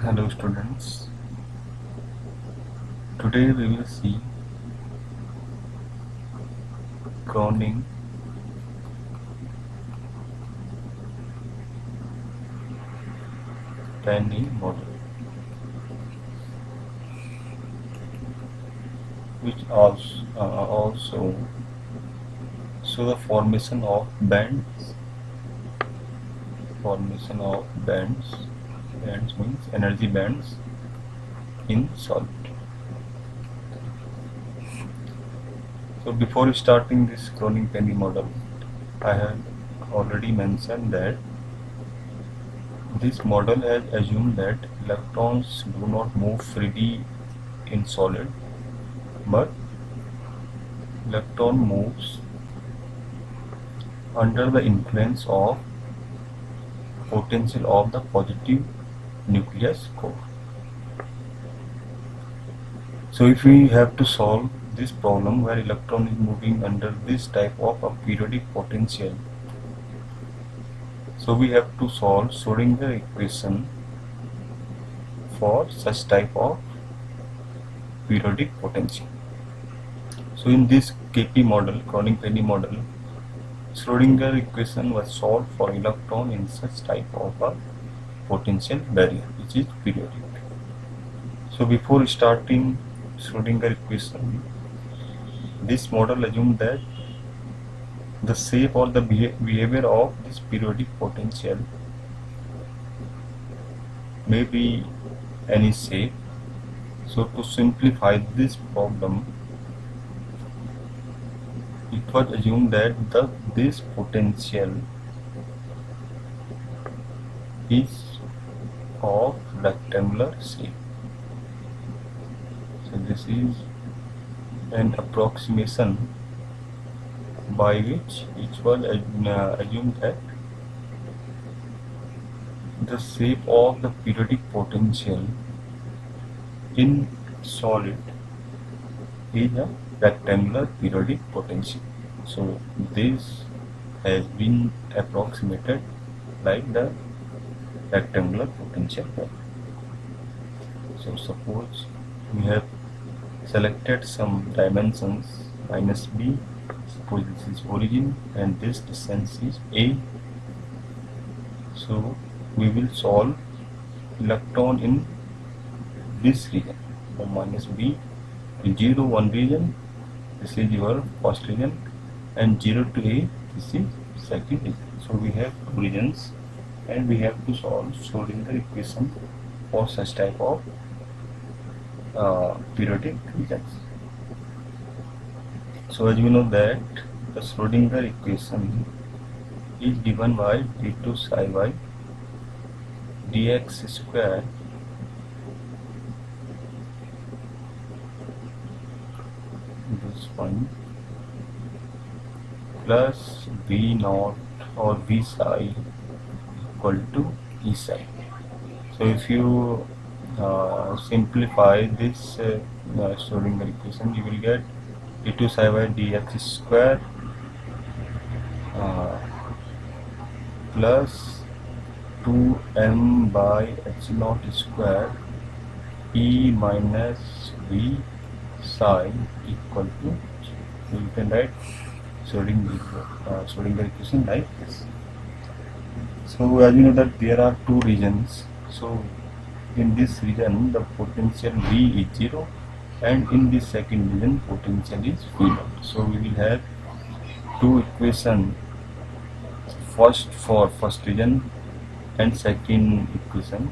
Hello students, today we will see Kroning Penny model, which also show the formation of bands. Bands means energy bands in solid. So before starting this Kroning Penny model, I have already mentioned that this model has assumed that electrons do not move freely in solid, but electron moves under the influence of potential of the positive nucleus core. So if we have to solve this problem where electron is moving under this type of a periodic potential, so we have to solve Schrödinger equation for such type of periodic potential. So in this KP model, Kroning-Penny model, Schrödinger equation was solved for electron in such type of a potential barrier which is periodic. So before starting Schrödinger equation, this model assumed that the shape or the behavior of this periodic potential may be any shape. So to simplify this problem, it was assumed that this potential is of rectangular shape. So this is an approximation by which it was assumed that the shape of the periodic potential in solid is a rectangular periodic potential. So this has been approximated like the rectangular potential. So suppose we have selected some dimensions minus b. Suppose this is origin and this distance is a. So we will solve electron in this region from minus b to 0 1 region. This is your first region, and 0 to a, this is second region. So we have two regions and we have to solve Schrödinger equation for such type of periodic regions. So as we know that the Schrödinger equation is given by d2 psi by dx square this one plus v naught or v psi equal to e psi. So if you simplify this Schrödinger equation, you will get d2 psi by dx square plus 2m by h naught square e minus v psi equal to. So you can write Schrödinger equation like this. So as you know that there are two regions. So in this region the potential V is 0, and in this second region potential is V0. So we will have two equations, first for first region and second equation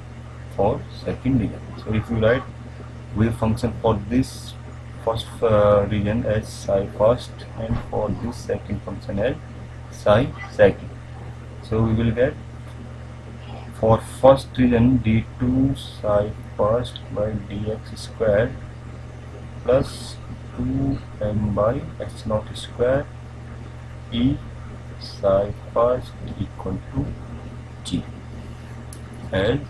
for second region. So if you write wave function for this first region as psi first and for this second function as psi second, so we will get for first region d2 psi first by dx square plus 2m by h naught square e psi first equal to g. And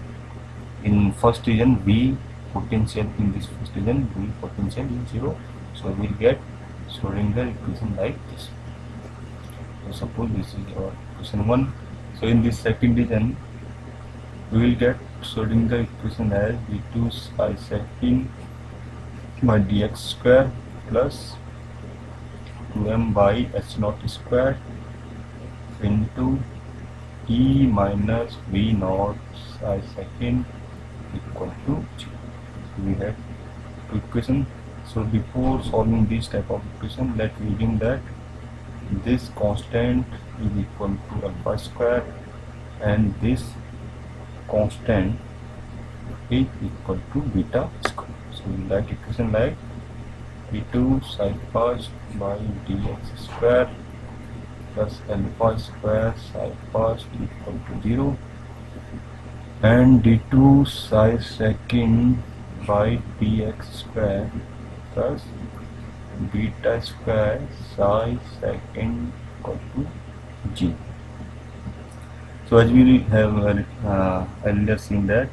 in first region V potential, in this first region V potential is 0, so we will get Schrödinger equation like this. So suppose this is our equation 1. So in this second region we will get solving the equation as d2 psi secant by dx square plus 2m by h naught square into e minus v naught psi secant equal to 0. We have two equations. So before solving this type of equation, let's assume that this constant is equal to alpha square and this constant is equal to beta square. So we write equation like d2 psi first by dx square plus alpha square psi first equal to 0 and d2 psi secant by dx square plus beta square psi secant equal to 0. So as we have earlier seen that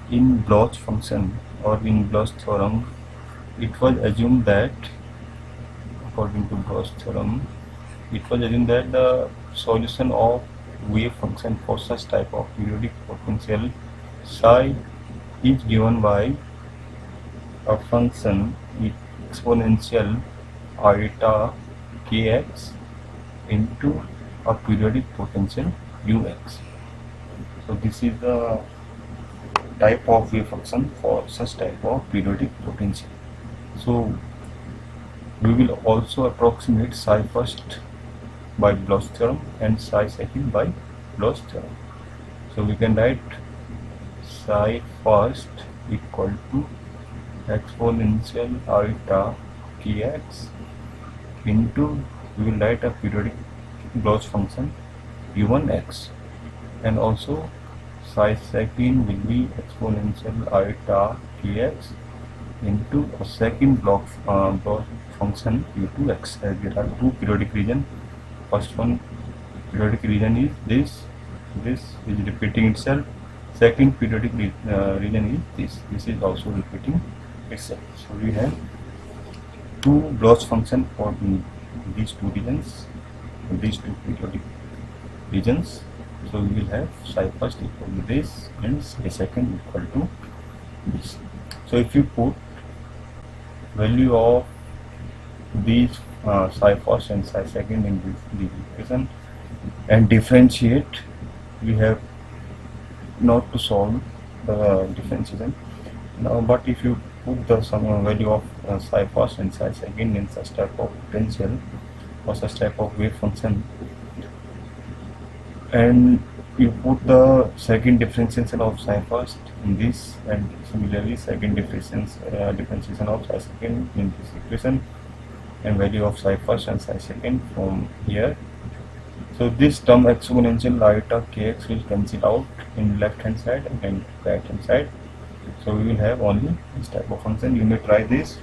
in Bloch function or in Bloch theorem, it was assumed that, according to Bloch theorem, it was assumed that the solution of wave function for such type of periodic potential psi is given by a function exponential iota kx into a periodic potential ux. So this is the type of wave function for such type of periodic potential. So we will also approximate psi first by Bloch theorem and psi secant by Bloch theorem. So we can write psi first equal to exponential iota kx into, we will write a periodic Bloch function u1x, and also psi secant will be exponential iota kx into a second Bloch function u2x, as there are two periodic region. First one periodic region is this is repeating itself. Second periodic region is this is also repeating itself. So we have two Bloch function for these two regions, these two periodic regions. So we will have psi first equal to this and psi secant equal to this. So if you put value of these psi first and psi secant in this equation and differentiate, we have not to solve the differentiation now, but if you put the some value of psi first and psi secant in such type of potential or such type of wave function, and you put the second differentiation of psi first in this and similarly second differentiation of psi secant in this equation and value of psi first and psi secant from here. So this term exponential iota kx will cancel out in left hand side and right hand side. So we will have only this type of function. You may try this.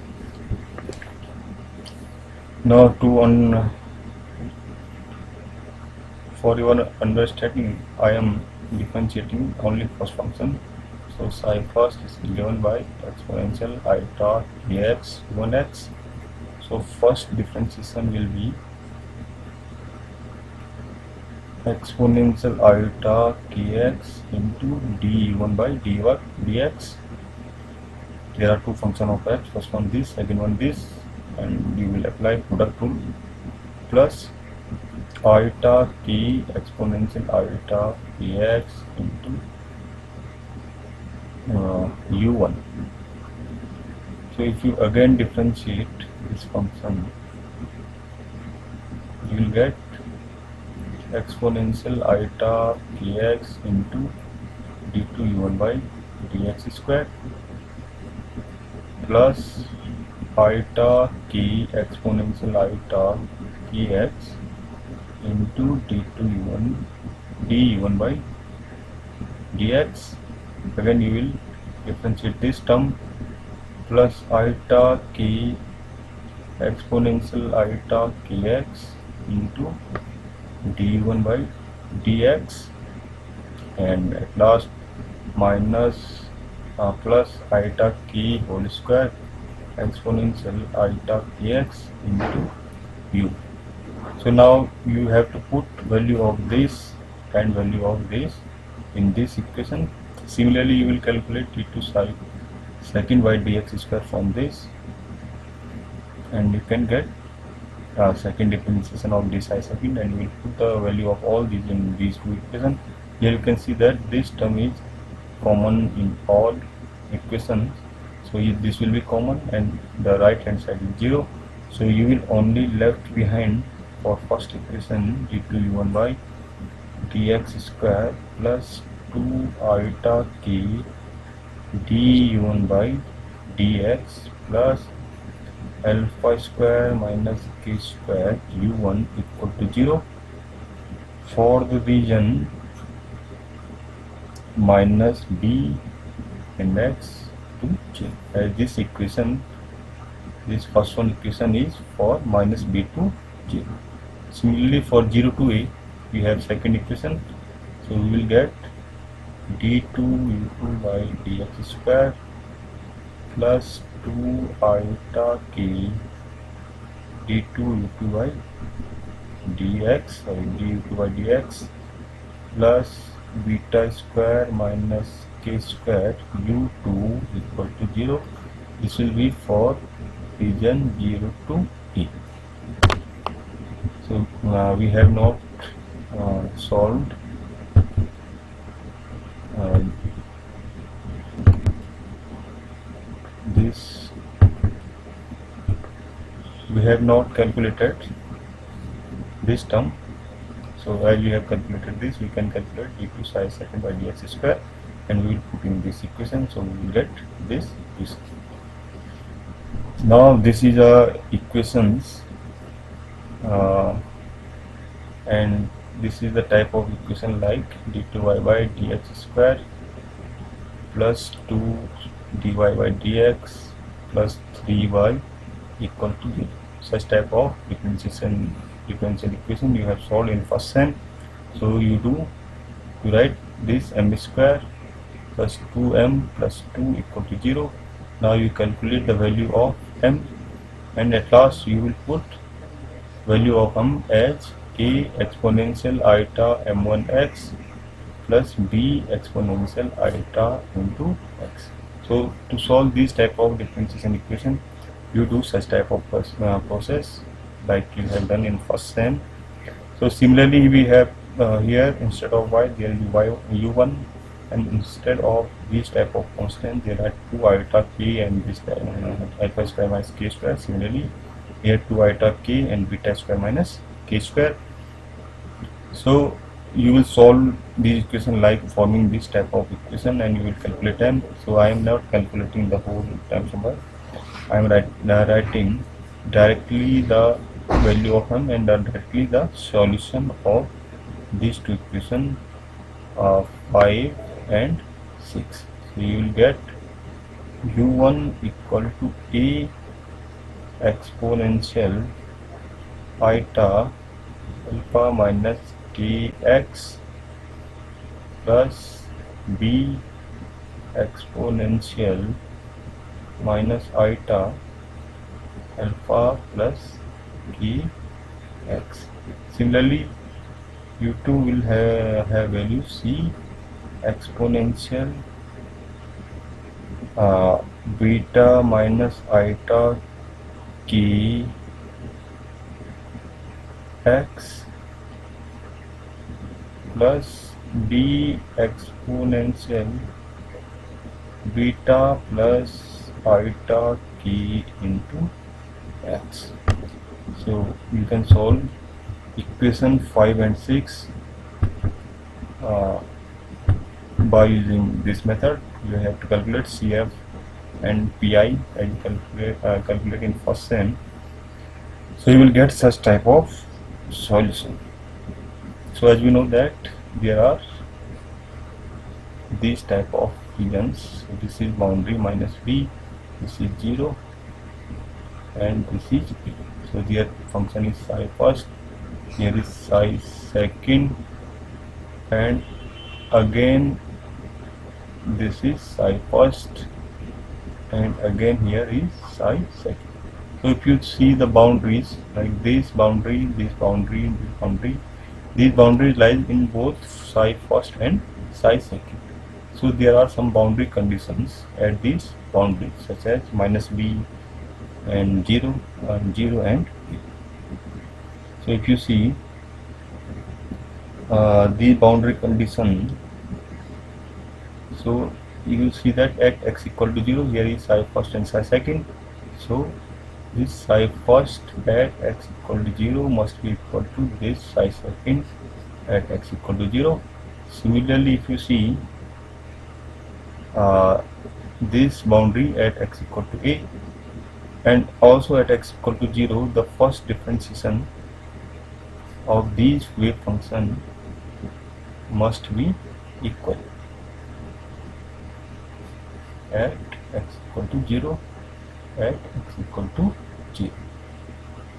Now for your understanding, I am differentiating only first function. So psi first is given by exponential iota kx 1x. So first differentiation will be exponential iota kx into d1 by dx. There are two functions of x, first one this, second one this, and you will apply product rule, plus iota k exponential iota kx into u1. So if you again differentiate this function, you will get exponential iota kx into d2 u1 by dx square plus iota k exponential iota kx into d2 u1 du1 by dx. Again you will differentiate this term plus iota k exponential iota kx into d1 by dx, and at last minus plus iota k whole square exponential iota kx into u. So now you have to put value of this and value of this in this equation. Similarly, you will calculate d2 psi second by dx square from this, and you can get second differentiation of d psi second, and you will put the value of all these in these two equations. Here you can see that this term is common in all equations, so this will be common, and the right hand side is 0. So you will only left behind for first equation d2 u1 by dx square plus 2 iota k d u1 by dx plus alpha square minus k square u1 equal to 0 for the region minus b and x to j. As this equation, this first one equation is for minus b to j. Similarly, for 0 to a, we have second equation, so we will get d2 u2 by dx square plus 2 iota k d2 u2 by dx, du2 by dx plus beta square minus k square u2 equal to 0. This will be for region 0 to a. So we have not solved this. We have not calculated this term. So as we have calculated this, we can calculate d2 psi second by dx square, and we will put in this equation, so we will get this. Now this is equations, and this is the type of equation like d2y by dx square plus 2 dy by dx plus 3y equal to 0. Such type of differential equation you have solved in first sem. So you write this m square plus 2m plus 2 equal to 0. Now you calculate the value of m, and at last you will put value of m as a exponential iota m1x plus b exponential iota into x. So to solve this type of differentiation equation, you do such type of process like you have done in first sem. So similarly, we have here instead of y there will be u1, and instead of this type of constant there are 2 iota k and this alpha square minus k square. Similarly, here 2 iota k and beta square minus k square. So you will solve this equation like forming this type of equation, and you will calculate m. So I am not calculating the whole term number. I am writing directly the value of m and directly the solution of these two equations 5 and 6. So you will get u1 equal to a exponential iota alpha minus kx plus b exponential minus iota alpha plus kx. Similarly, u2 will have value c exponential beta minus iota k x plus b exponential beta plus iota k into x. So you can solve equation 5 and 6 by using this method. You have to calculate CF and PI as you calculate in first sem. So you will get such type of solution. So as we know that there are these type of regions. So this is boundary minus b, this is 0, and this is b. So their function is psi first, here is psi second, and again this is psi first, and again here is psi second. So if you see the boundaries like this boundary, this boundary, this boundary, these boundaries lies in both psi first and psi second. So there are some boundary conditions at these boundaries, such as -b and 0 and 0 and b. So if you see the boundary condition, so you will see that at x equal to 0, here is psi first and psi second. So this psi first at x equal to 0 must be equal to this psi second at x equal to 0. Similarly, if you see this boundary at x equal to a, and also at x equal to 0, the first differentiation of these wave function must be equal at x equal to 0, at x equal to 0.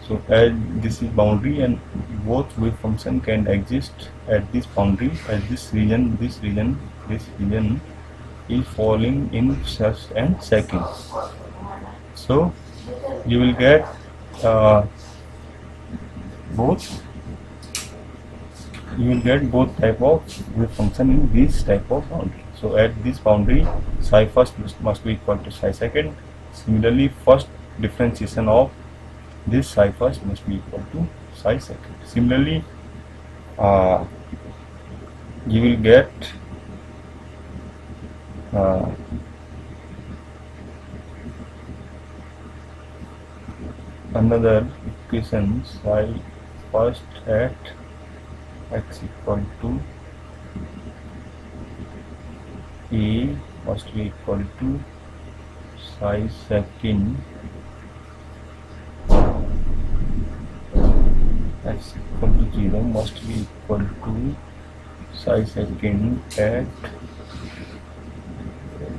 So as this is boundary, and both wave function can exist at this boundary, as this region is falling in first and second. So you will get both type of wave function in this type of boundary. So at this boundary, psi first must be equal to psi second. Similarly, first differentiation of this psi first must be equal to psi second. Similarly, you will get another equation, psi first at x equal to a must be equal to psi second x equal to 0 must be equal to psi second at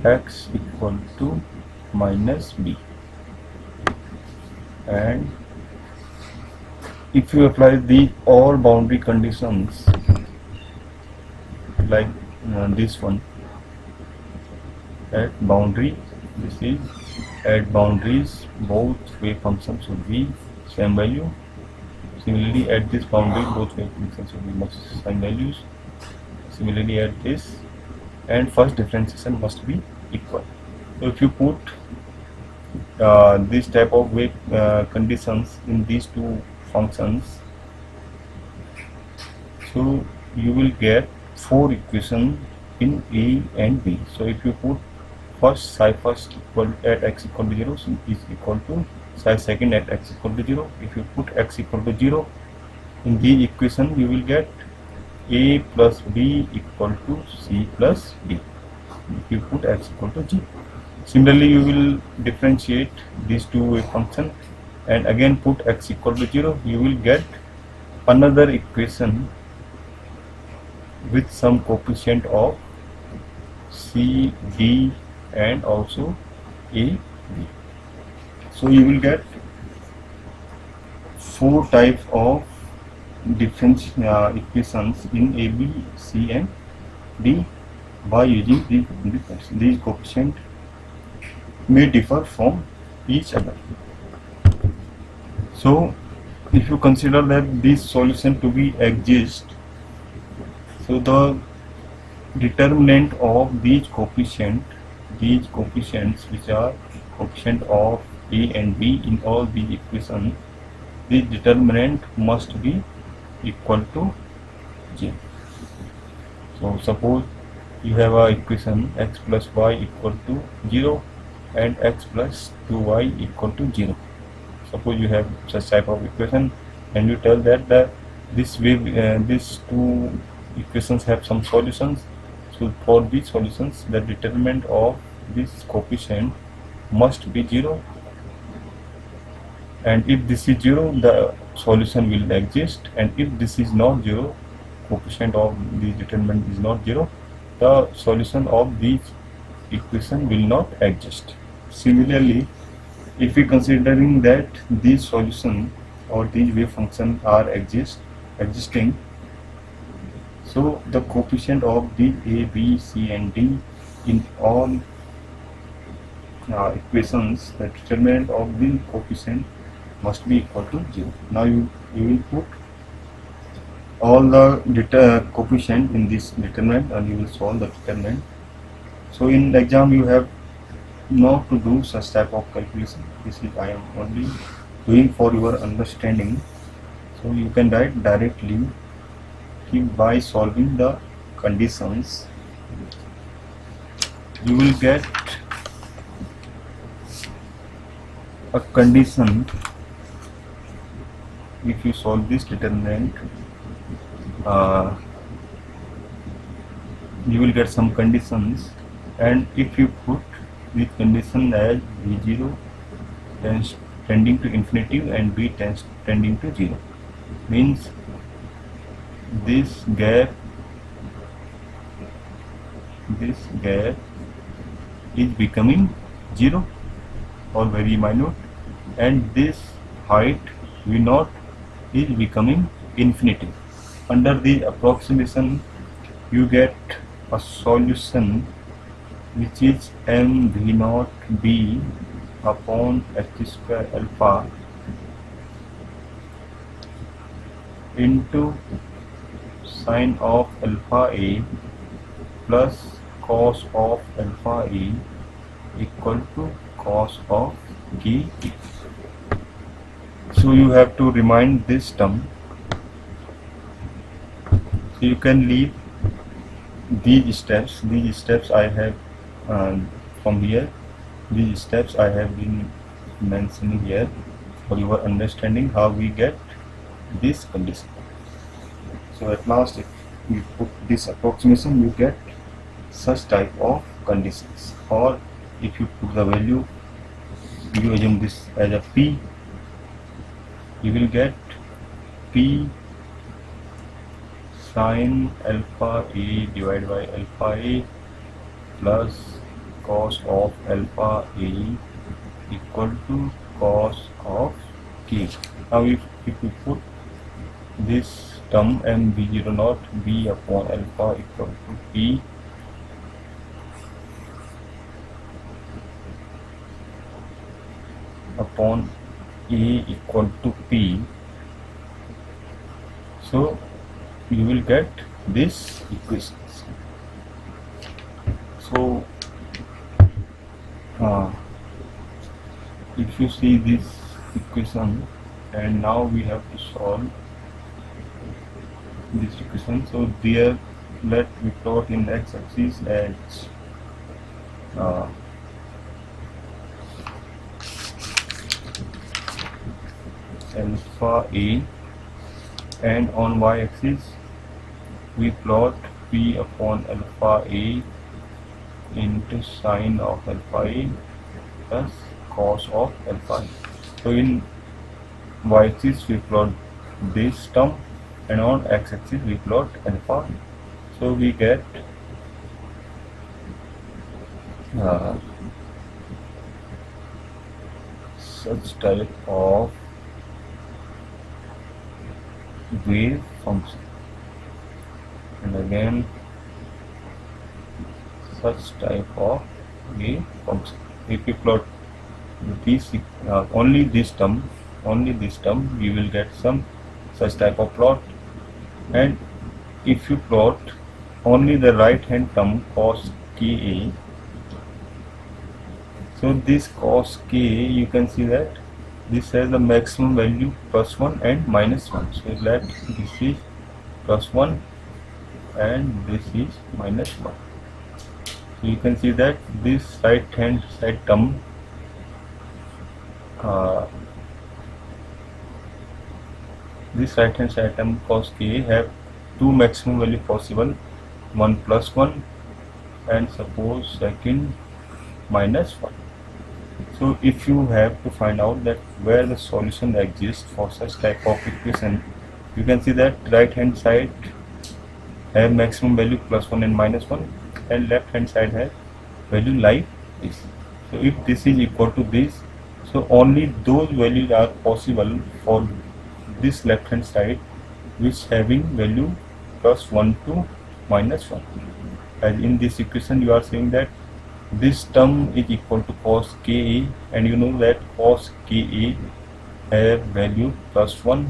x equal to minus b. And if you apply the all boundary conditions like this one, at boundary, this is at boundaries both wave functions should be same value. Similarly, at this boundary both wave functions should be same values. Similarly, at this, and first differentiation must be equal. So if you put this type of wave conditions in these two functions, so you will get 4 equations in A and B. So if you put first psi first equal at x equal to 0 is equal to psi second at x equal to 0. If you put x equal to 0 in the equation, you will get a plus b equal to c plus d. If you put x equal to 0. Similarly, you will differentiate these two wave function and again put x equal to 0. You will get another equation with some coefficient of c, d and also a, b. So you will get 4 types of different equations in a, b, c and d by using these coefficients may differ from each other. So if you consider that this solution to be exist, so the determinant of these coefficients which are coefficient of a and b in all the equations, the determinant must be equal to j. So suppose you have a equation x plus y equal to 0 and x plus 2y equal to 0. Suppose you have such type of equation and you tell that these two equations have some solutions. So for these solutions, the determinant of this coefficient must be 0, and if this is 0, the solution will exist, and if this is not 0, coefficient of the determinant is not 0, the solution of these equation will not exist. Similarly, if we considering that these solution or these wave function are existing, so the coefficient of the a, b, c and d in all equations, the determinant of the coefficient must be equal to 0. Now you will put all the coefficient in this determinant and you will solve the determinant. So in exam you have not to do such type of calculation. This is I am only doing for your understanding. So you can write directly by solving the conditions. You will get a condition. If you solve this determinant, you will get some conditions, and if you put the condition as v0 tending to infinity and b tending to 0, means this gap is becoming 0 or very minute, and this height v0 is becoming infinity. Under the approximation you get a solution which is mv0 b upon h square alpha into sine of alpha a plus cos of alpha a equal to cos of k. So you have to remind this term. So you can leave these steps. These steps I have from here. These steps I have been mentioning here for your understanding how we get this condition. So at last, if you put this approximation, you get such type of conditions. Or if you put the value, you assume this as a p, you will get p sine alpha a divided by alpha a plus cos of alpha a equal to cos of k. Now if you put this term mv0 naught b upon alpha equal to p upon a equal to p, so you will get this equations. So if you see this equation, and now we have to solve this equation. So there, let me plot in x-axis as alpha a, and on y-axis we plot p upon alpha a into sine of alpha a plus cos of alpha a. So in y-axis we plot this term, and on x-axis we plot alpha. So we get such type of wave function, and again such type of wave function. If you plot this only this term, you will get some such type of plot. And if you plot only the right hand term cos ka, so this cos k, you can see that this has the maximum value +1 and -1. So that this is +1 and this is -1. So you can see that this right hand side term cos k have two maximum value possible, one +1 and suppose second -1. So if you have to find out that where the solution exists for such type of equation, you can see that right hand side have maximum value +1 and -1, and left hand side has value like this. So if this is equal to this, so only those values are possible for this left hand side which having value +1 to -1. As in this equation you are saying that this term is equal to cos ka, and you know that cos ka have value +1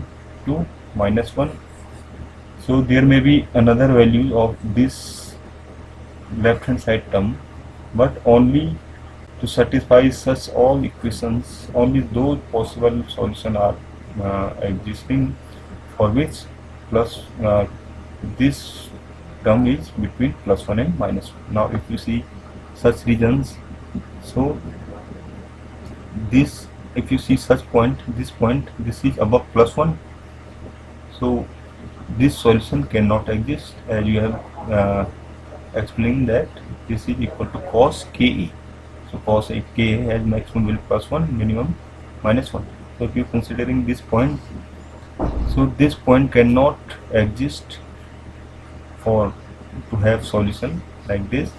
to -1. So there may be another value of this left hand side term but only to satisfy such all equations, only those possible solutions are existing for which plus this term is between plus 1 and minus 1. Now if you see such regions, so this, if you see such point, this is above plus 1, so this solution cannot exist, as you have explained that this is equal to cos Ka. So cos Ka has maximum value plus 1, minimum minus 1. So if you are considering this point, so this point cannot exist for to have solution like this.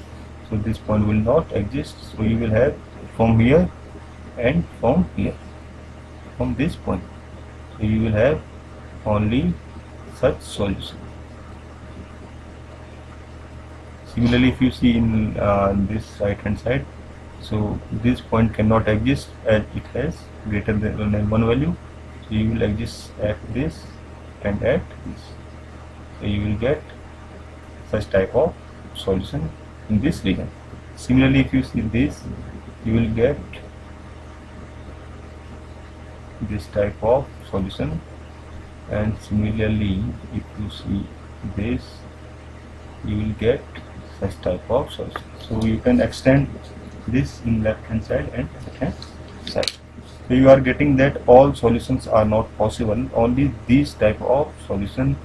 So this point will not exist. So you will have from here and from here, from this point. So you will have only such solution. Similarly, if you see in this right hand side, so this point cannot exist as it has greater than 1 value. So you will exist at this and at this. So you will get such type of solution in this region. Similarly, if you see this, you will get this type of solution, and similarly if you see this, you will get such type of solution. So you can extend this in left hand side and right hand side. So you are getting that all solutions are not possible, only these type of solution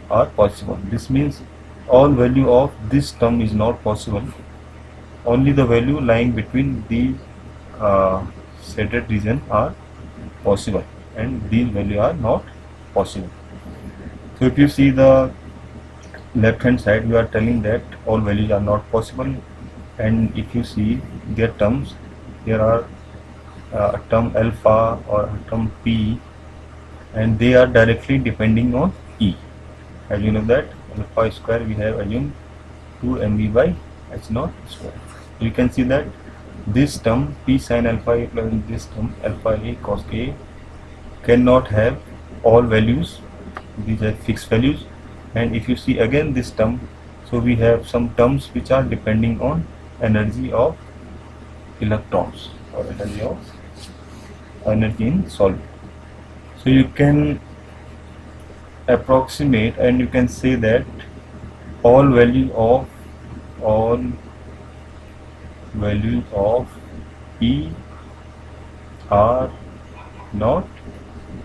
are possible. This means all value of this term is not possible, only the value lying between the shaded region are possible, and these value are not possible. So if you see the left hand side, you are telling that all values are not possible, and if you see their terms, there are a term alpha or a term p, and they are directly depending on E. As you know that alpha square we have assumed 2 mv by h naught square. So you can see that this term p sin alpha a plus this term alpha a cos a cannot have all values, these are fixed values. And if you see again this term, so we have some terms which are depending on energy of electrons or energy in solid. So you can approximate and you can say that all values of E are not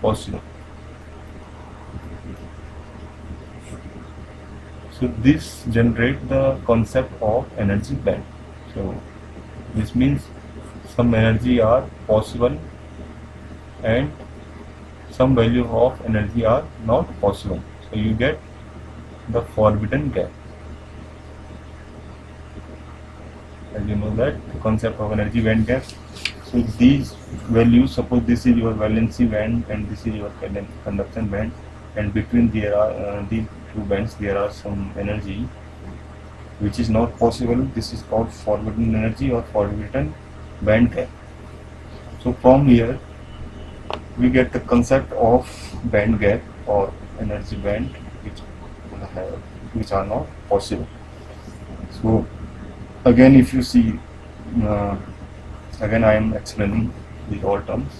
possible. So this generates the concept of energy band. So this means some energy are possible and some value of energy are not possible. So you get the forbidden gap. As you know that the concept of energy band gap. So these values, suppose this is your valency band and this is your conduction band, and between there are these two bands there are some energy which is not possible. This is called forbidden energy or forbidden band gap. So from here we get the concept of band gap or energy band which are not possible. So again if you see again I am explaining the all terms.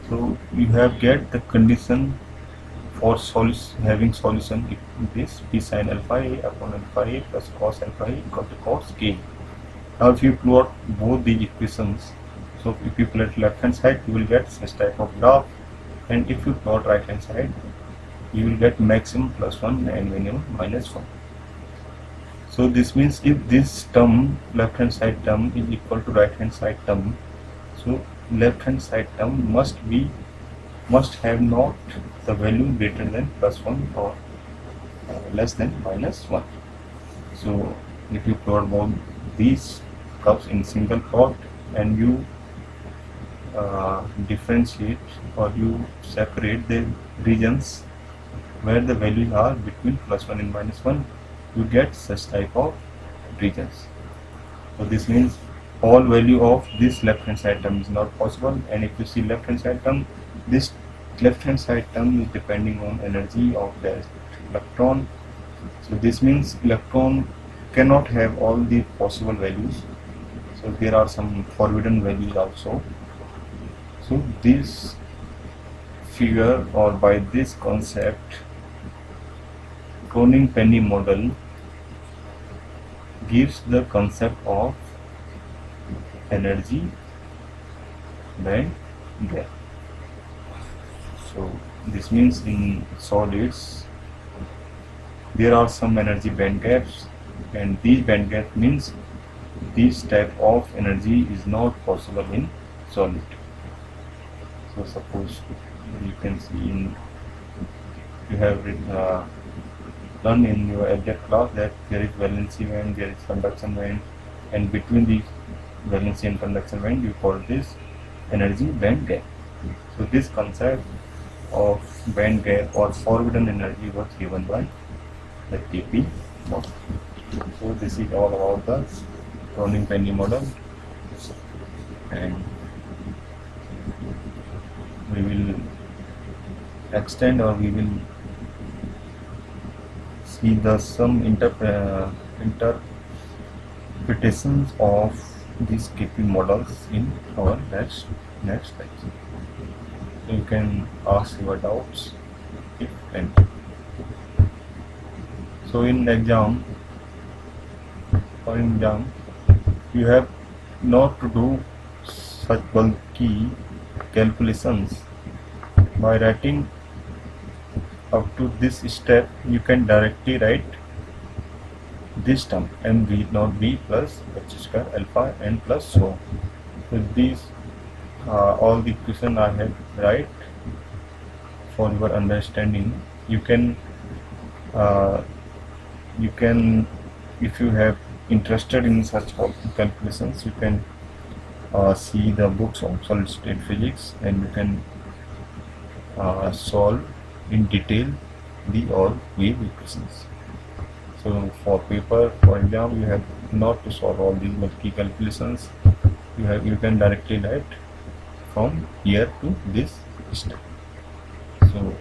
So you have get the condition for having solution in this p sin alpha a upon alpha a plus cos alpha a equal to cos k. Now if you plot both the equations, so if you plot left hand side you will get such type of graph, and if you plot right hand side you will get maximum plus 1 and minimum minus 1. So this means if this term left hand side term is equal to right hand side term, so left hand side term must have not the value greater than plus 1 or less than minus 1. So if you plot both these curves in single plot and you differentiate or you separate the regions where the values are between plus 1 and minus 1, you get such type of regions. So this means all value of this left hand side term is not possible, and if you see left hand side term, this left hand side term is depending on energy of the electron. So this means electron cannot have all the possible values. So there are some forbidden values also. So this figure, or by this concept, Cronin-Penny model gives the concept of energy band gap. So this means in solids there are some energy band gaps, and these band gaps means this type of energy is not possible in solid. So suppose you can see in you have learned in your algebra class that there is valency band, there is conduction band, and between the valency and conduction band you call this energy band gap. So this concept of band gap or forbidden energy was given by the KP model. So this is all about the Cronin-Penny model, and we will extend, or we will see the some interpretations of these KP models in our next lecture. You can ask your doubts if any. So in exam, you have not to do such bulky calculations. By writing up to this step, you can directly write this term mv naught b plus h square alpha n plus so on. With these all the equation I have write for your understanding. You can if you have interested in such calculations, you can see the books of solid state physics, and you can solve in detail the all wave equations. So for paper, for example, you have not to solve all these multi calculations. You can directly write from here to this step. So